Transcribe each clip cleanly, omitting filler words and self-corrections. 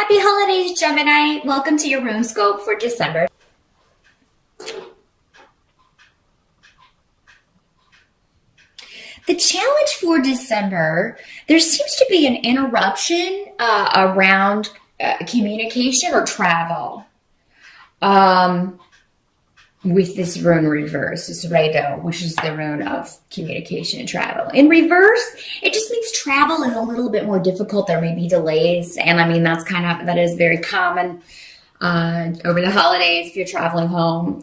Happy holidays, Gemini. Welcome to your room scope for December. The challenge for December, there seems to be an interruption around communication or travel. With this rune reverse, this Rado, which is the rune of communication and travel. In reverse, it just means travel is a little bit more difficult. There may be delays, and I mean that is very common over the holidays if you're traveling home.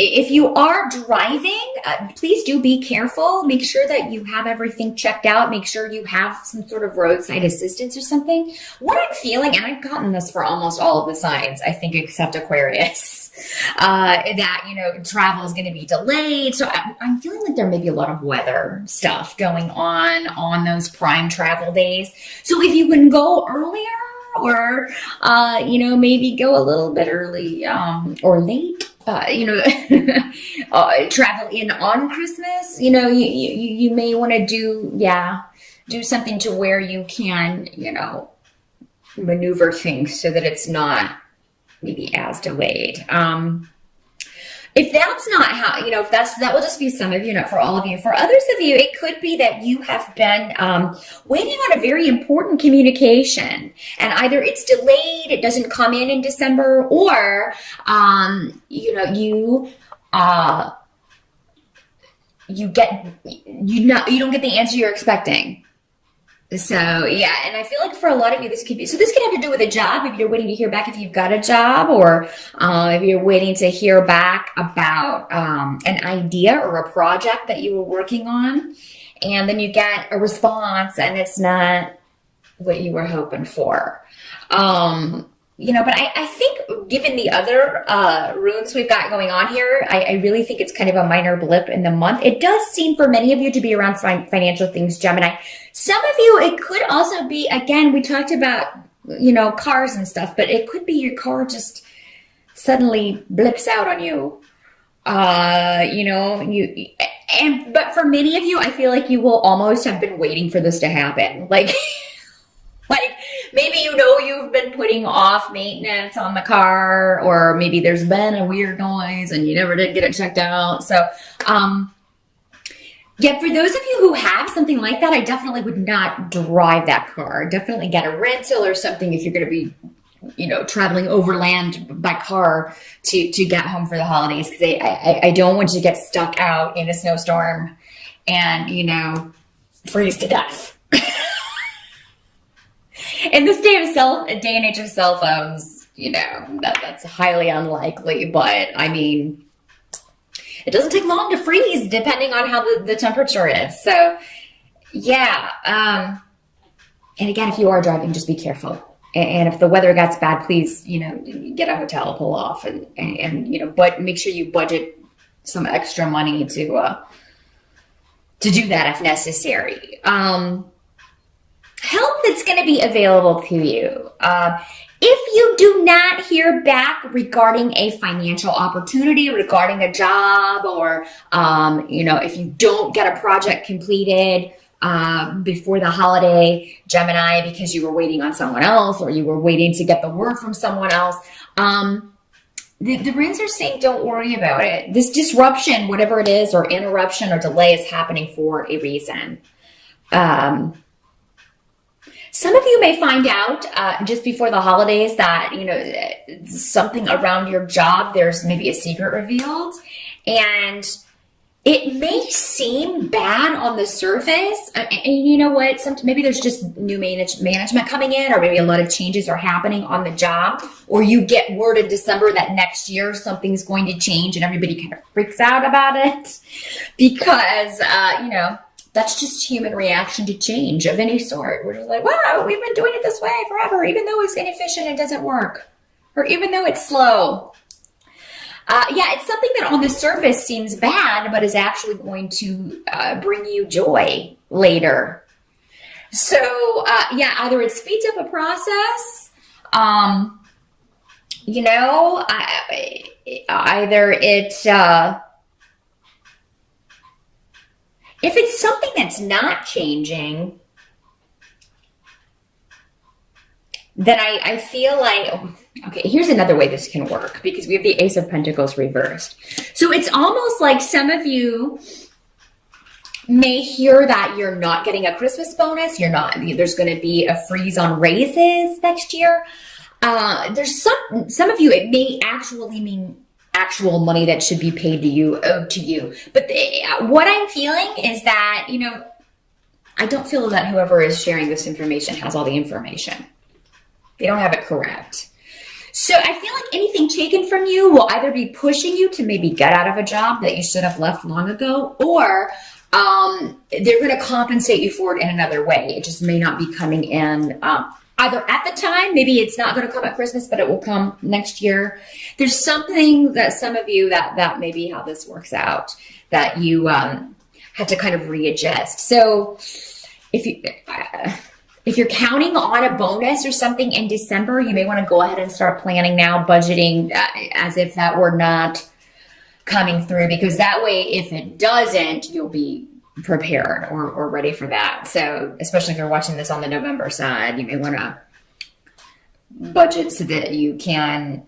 If you are driving, please do be careful. Make sure that you have everything checked out. Make sure you have some sort of roadside assistance or something. What I'm feeling, and I've gotten this for almost all of the signs, I think, except Aquarius, that, travel is going to be delayed. So I'm feeling like there may be a lot of weather stuff going on those prime travel days. So if you can go earlier, or maybe go a little bit early or late, travel in on Christmas, you may want to do something to where you can maneuver things so that it's not maybe as delayed. If that's not how, that will just be some of you, not for all of you. For others of you, it could be that you have been waiting on a very important communication, and either it's delayed, it doesn't come in December, or you don't get the answer you're expecting. So yeah, and I feel like for a lot of you, this could have to do with a job. Maybe you're waiting to hear back if you've got a job, or if you're waiting to hear back about an idea or a project that you were working on, and then you get a response and it's not what you were hoping for. But I think given the other runes we've got going on here, I really think it's kind of a minor blip in the month. It does seem for many of you to be around financial things, Gemini. Some of you, it could also be, again, we talked about, cars and stuff, but it could be your car just suddenly blips out on you. But for many of you, I feel like you will almost have been waiting for this to happen. Like maybe you've been putting off maintenance on the car, or maybe there's been a weird noise and you never did get it checked out. So, for those of you who have something like that, I definitely would not drive that car. Definitely get a rental or something if you're going to be, traveling overland by car to get home for the holidays. Because I don't want you to get stuck out in a snowstorm and, freeze to death. In this day and age of cell phones, that's highly unlikely. But I mean, it doesn't take long to freeze depending on how the temperature is. So, yeah. And again, if you are driving, just be careful. And if the weather gets bad, please, get a hotel, pull off, and but make sure you budget some extra money to do that if necessary. Help that's going to be available to you. If you do not hear back regarding a financial opportunity, regarding a job, or, if you don't get a project completed before the holiday, Gemini, because you were waiting on someone else, or you were waiting to get the word from someone else, the runes are saying don't worry about it. This disruption, whatever it is, or interruption or delay, is happening for a reason. Some of you may find out just before the holidays that, something around your job, there's maybe a secret revealed, and it may seem bad on the surface. And you know what? Maybe there's just new management coming in, or maybe a lot of changes are happening on the job, or you get word in December that next year something's going to change and everybody kind of freaks out about it because, that's just human reaction to change of any sort. We're just like, wow, we've been doing it this way forever, even though it's inefficient, it doesn't work. Or even though it's slow. It's something that on the surface seems bad, but is actually going to bring you joy later. So, either it speeds up a process, either it... If it's something that's not changing, then I feel like, okay, here's another way this can work, because we have the Ace of Pentacles reversed. So it's almost like some of you may hear that you're not getting a Christmas bonus. There's going to be a freeze on raises next year. There's some of you, it may actually mean actual money that should be paid to you, owed to you. But what I'm feeling is that, I don't feel that whoever is sharing this information has all the information. They don't have it correct. So I feel like anything taken from you will either be pushing you to maybe get out of a job that you should have left long ago, or they're going to compensate you for it in another way. It just may not be coming in either at the time. Maybe it's not going to come at Christmas, but it will come next year. There's something that some of you, that may be how this works out, that you had to kind of readjust. So if you're counting on a bonus or something in December, you may want to go ahead and start planning now, budgeting as if that were not coming through, because that way, if it doesn't, you'll be prepared or ready for that. So especially if you're watching this on the November side, you may want to budget so that you can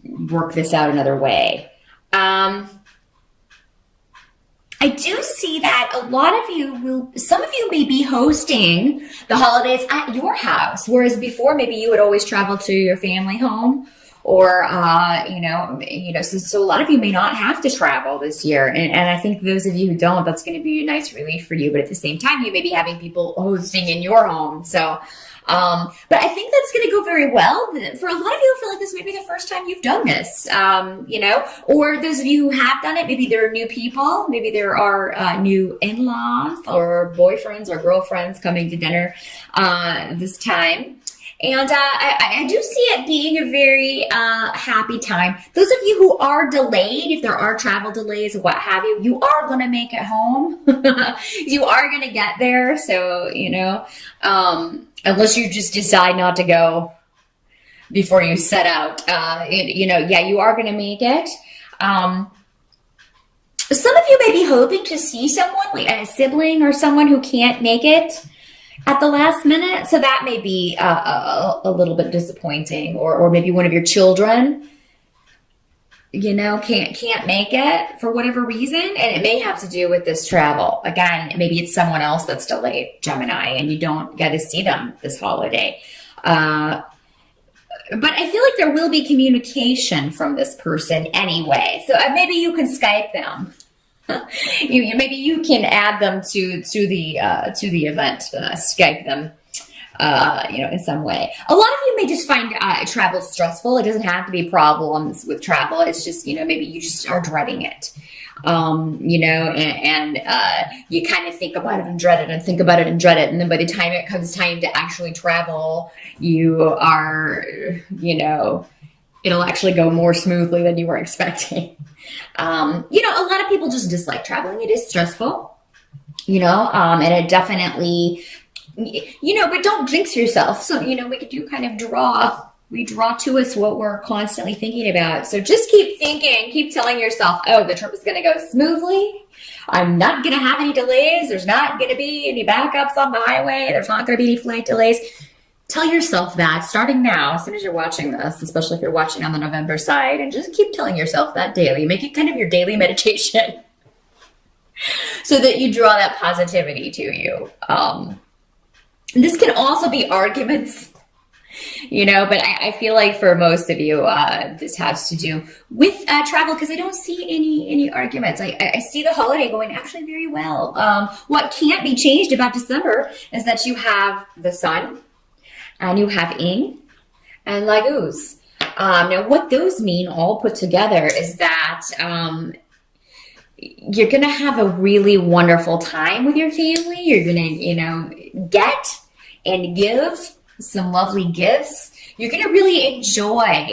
work this out another way. I do see that a lot of you some of you may be hosting the holidays at your house, whereas before maybe you would always travel to your family home, or, so a lot of you may not have to travel this year. And I think those of you who don't, that's going to be a nice relief for you. But at the same time, you may be having people hosting in your home. So, but I think that's going to go very well. For a lot of you, I feel like this may be the first time you've done this, or those of you who have done it, maybe there are new people, maybe there are new in-laws or boyfriends or girlfriends coming to dinner this time. And I do see it being a very happy time. Those of you who are delayed, if there are travel delays or what have you, you are going to make it home. You are going to get there. So, unless you just decide not to go before you set out, you are going to make it. Some of you may be hoping to see someone, like a sibling or someone who can't make it at the last minute. So that may be a little bit disappointing, or maybe one of your children, can't make it for whatever reason. And it may have to do with this travel. Again, maybe it's someone else that's delayed, Gemini, and you don't get to see them this holiday. But I feel like there will be communication from this person anyway. So maybe you can Skype them. Maybe you can add them to the event, Skype them, in some way. A lot of you may just find travel stressful. It doesn't have to be problems with travel. It's just, maybe you just are dreading it, and you kind of think about it and dread it and think about it and dread it. And then by the time it comes time to actually travel, you are, it'll actually go more smoothly than you were expecting. A lot of people just dislike traveling. It is stressful, and it definitely, but don't jinx yourself. So, we could do kind of we draw to us what we're constantly thinking about. So just keep thinking, keep telling yourself, oh, the trip is going to go smoothly. I'm not going to have any delays. There's not going to be any backups on the highway. There's not going to be any flight delays. Tell yourself that starting now, as soon as you're watching this, especially if you're watching on the November side, and just keep telling yourself that daily. Make it kind of your daily meditation so that you draw that positivity to you. This can also be arguments, but I feel like for most of you, this has to do with travel, because I don't see any arguments. I see the holiday going actually very well. What can't be changed about December is that you have the sun, and you have Ing and Laguz. Now, what those mean all put together is that you're going to have a really wonderful time with your family. You're going to, get and give some lovely gifts. You're going to really enjoy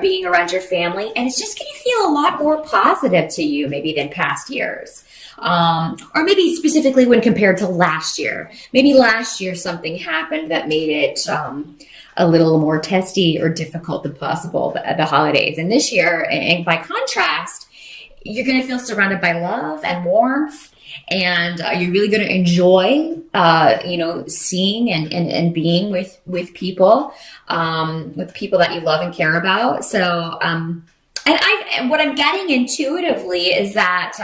being around your family, and it's just going to feel a lot more positive to you maybe than past years. Or maybe specifically when compared to last year. Maybe last year something happened that made it a little more testy or difficult than possible at the holidays. And this year, and by contrast, you're going to feel surrounded by love and warmth and you're really going to enjoy, seeing and being with people that you love and care about. So, and what I'm getting intuitively is that,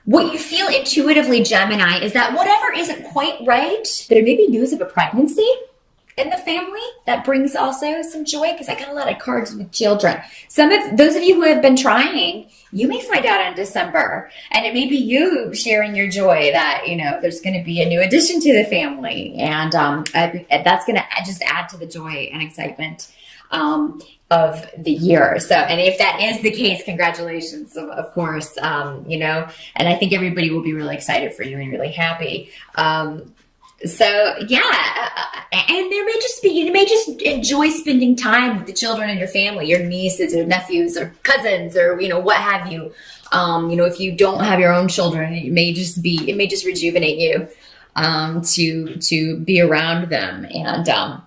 what you feel intuitively, Gemini, is that whatever isn't quite right, there may be news of a pregnancy in the family that brings also some joy, because I got a lot of cards with children. Some of those of you who have been trying, you may find out in December, and it may be you sharing your joy that, there's going to be a new addition to the family, and that's going to just add to the joy and excitement of the year. So, and if that is the case, congratulations, of course, and I think everybody will be really excited for you and really happy. So yeah, and there may just be, you may just enjoy spending time with the children in your family, your nieces or nephews or cousins or, what have you. If you don't have your own children, it may just rejuvenate you, to be around them. And,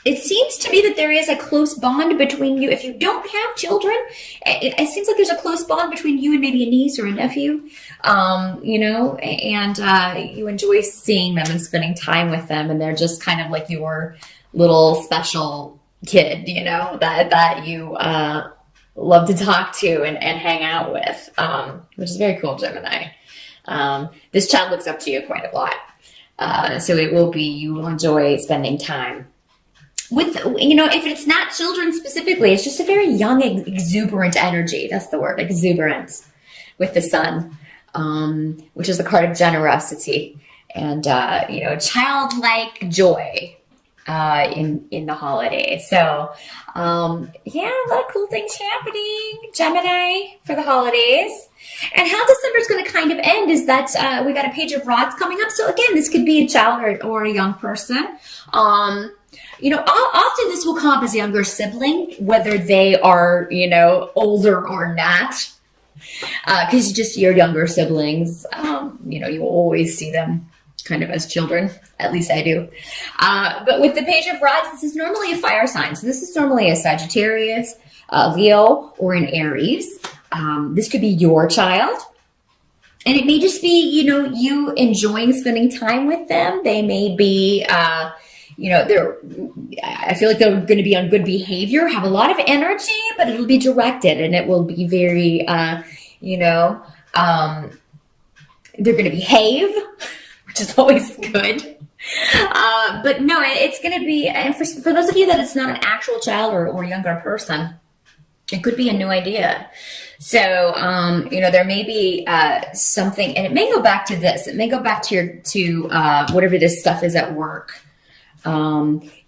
it seems to me that there is a close bond between you. If you don't have children, it seems like there's a close bond between you and maybe a niece or a nephew, and you enjoy seeing them and spending time with them. And they're just kind of like your little special kid, that you love to talk to and hang out with, which is very cool, Gemini. This child looks up to you quite a lot. So you will enjoy spending time with, if it's not children specifically, it's just a very young, exuberant energy. That's the word, exuberance, with the sun, which is the card of generosity and, childlike joy in the holidays. So, a lot of cool things happening, Gemini, for the holidays. And how December is going to kind of end is that we got a page of rods coming up. So again, this could be a child or a young person. Often this will come up as a younger sibling, whether they are, older or not. Because just your younger siblings, you will always see them kind of as children. At least I do. But with the page of rods, this is normally a fire sign. So this is normally a Sagittarius, Leo, or an Aries. This could be your child. And it may just be, you enjoying spending time with them. They may be, I feel like they're going to be on good behavior, have a lot of energy, but it'll be directed and it will be very, they're going to behave, which is always good. But no, it's going to be, and for those of you that it's not an actual child or younger person, it could be a new idea. So, there may be something, and it may go back to this. It may go back to whatever this stuff is at work. Maybe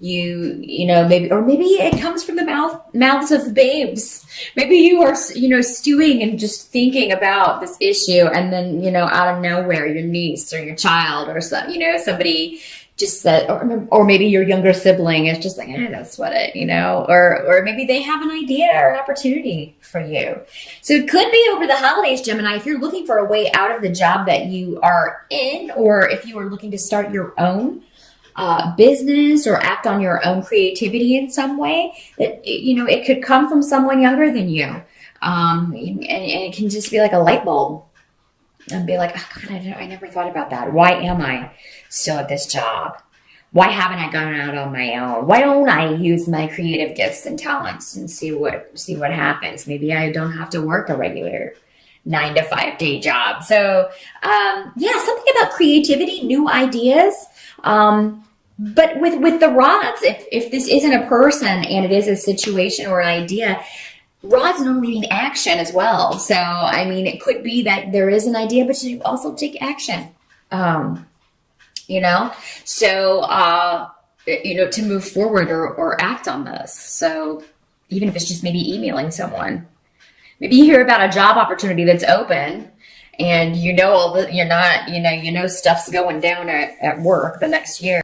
it comes from the mouths of babes. Maybe you are, stewing and just thinking about this issue, and then, out of nowhere, your niece or your child or somebody just said, or maybe your younger sibling is just like, that's what it, or maybe they have an idea or an opportunity for you. So it could be over the holidays, Gemini, if you're looking for a way out of the job that you are in, or if you are looking to start your own business or act on your own creativity in some way, that, it could come from someone younger than you. And it can just be like a light bulb and be like, oh God, I never thought about that. Why am I still at this job? Why haven't I gone out on my own? Why don't I use my creative gifts and talents and see what happens? Maybe I don't have to work a regular 9 to 5 day job. So, something about creativity, new ideas. But with the rods, if this isn't a person and it is a situation or an idea, rods normally mean action as well. So, it could be that there is an idea, but you also take action, to move forward or act on this. So even if it's just maybe emailing someone, maybe you hear about a job opportunity that's open and stuff's going down at work the next year.